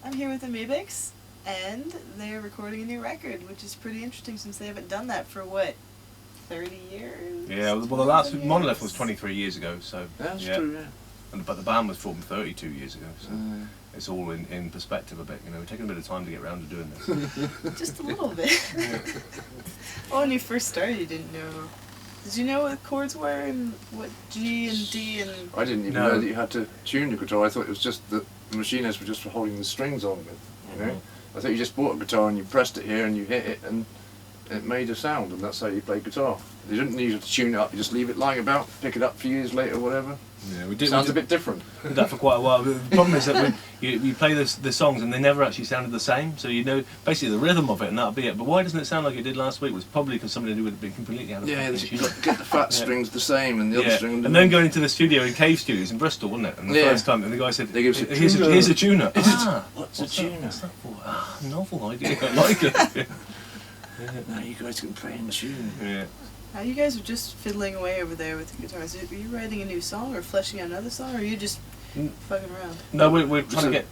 I'm here with AMEBIX, and they're recording a new record, which is pretty interesting since they haven't done that for, what, 30 years? Yeah, well, the last Monolith was 23 years ago, so... That's true, yeah. But the band was formed 32 years ago, so it's all in perspective a bit, you know. We're taking a bit of time to get around to doing this. Just a little bit. Well, when you first started, you didn't know. Did you know what chords were and what G and D and... I didn't even know that you had to tune the guitar. I thought it was just that the machinists were just for holding the strings on with, you know. I thought you just bought a guitar and you pressed it here and you hit it and it made a sound, and that's how you play guitar. You didn't need to tune it up, you just leave it lying about, pick it up a few years later or whatever. Yeah, Sounds a bit different. We did that for quite a while. The problem is that you play the songs and they never actually sounded the same, so you know basically the rhythm of it and that'll be it. But why doesn't it sound like it did last week was probably because somebody would have been completely out of you got to get the fat strings the same and the other string... And then going into the studio in Cave Studios in Bristol, wasn't it? And the first time, and the guy said, here's a tuner. What's a tuner? What's that for? Novel idea, I like it. Now you guys can play in tune. Yeah. You guys are just fiddling away over there with the guitars. Are you writing a new song or fleshing out another song, or are you just fucking around? No, we're trying to get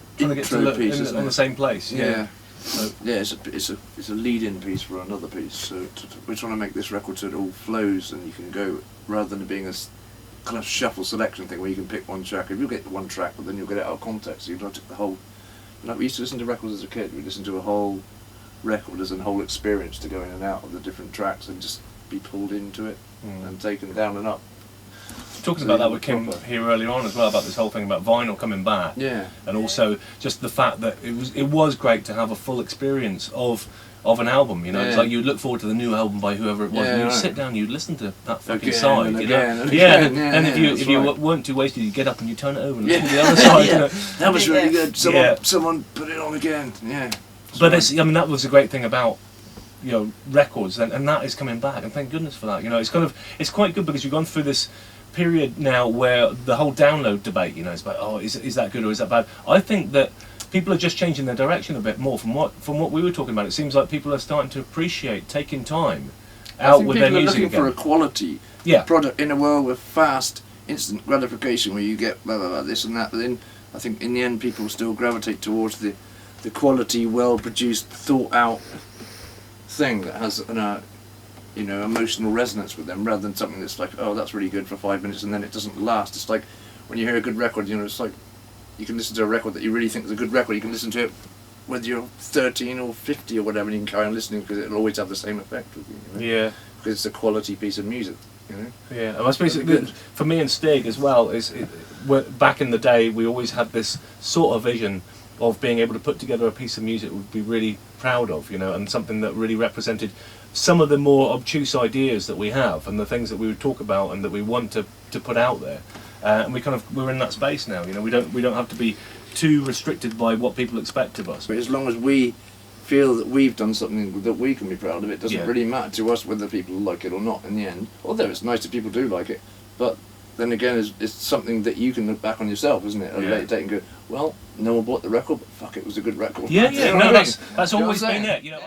to look on the same place. Yeah. So, yeah, it's a lead-in piece for another piece. So we're trying to make this record so it all flows and you can go, rather than it being a kind of shuffle selection thing where you can pick one track. If you get one track, but then you'll get it out of context. So you've got to take the whole. Like we used to listen to records as a kid. We listened to a whole record as a whole experience to go in and out of the different tracks and just be pulled into it and taken down and up. Talking about that with Kim here earlier on as well, about this whole thing about vinyl coming back, and also just the fact that it was great to have a full experience of an album. You know, it's like you'd look forward to the new album by whoever it was, and you'd sit down, you'd listen to that fucking side, and you again, know, and if you weren't too wasted, you'd get up and you turn it over and listen to the other side. You know? That was really good. Someone put it on again. Yeah. But I mean, that was the great thing about, you know, records, and that is coming back, and thank goodness for that. You know, it's quite good because you've gone through this period now where the whole download debate, you know, it's like, is that good or is that bad? I think that people are just changing their direction a bit more from what we were talking about. It seems like people are starting to appreciate taking time out with their music again. People are looking for a quality product in a world with fast, instant gratification where you get blah blah blah this and that. But then I think in the end people still gravitate towards the quality, well-produced, thought-out thing that has an emotional resonance with them, rather than something that's like, oh, that's really good for 5 minutes and then it doesn't last. It's like when you hear a good record, you know, it's like you can listen to a record that you really think is a good record. You can listen to it whether you're 13 or 50 or whatever, and you can carry on listening because it'll always have the same effect with you. You know? Yeah. Because it's a quality piece of music. You know? Yeah, and I suppose for me and Stig as well back in the day we always had this sort of vision of being able to put together a piece of music we'd be really proud of, you know, and something that really represented some of the more obtuse ideas that we have and the things that we would talk about and that we want to put out there. And we're in that space now, you know. We don't have to be too restricted by what people expect of us. But as long as we feel that we've done something that we can be proud of, it doesn't really matter to us whether people like it or not in the end. Although it's nice if people do like it, but then again, it's something that you can look back on yourself, isn't it? At a later date and go, well, no one bought the record, but fuck, it was a good record. Yeah, no, that's always been it, you know.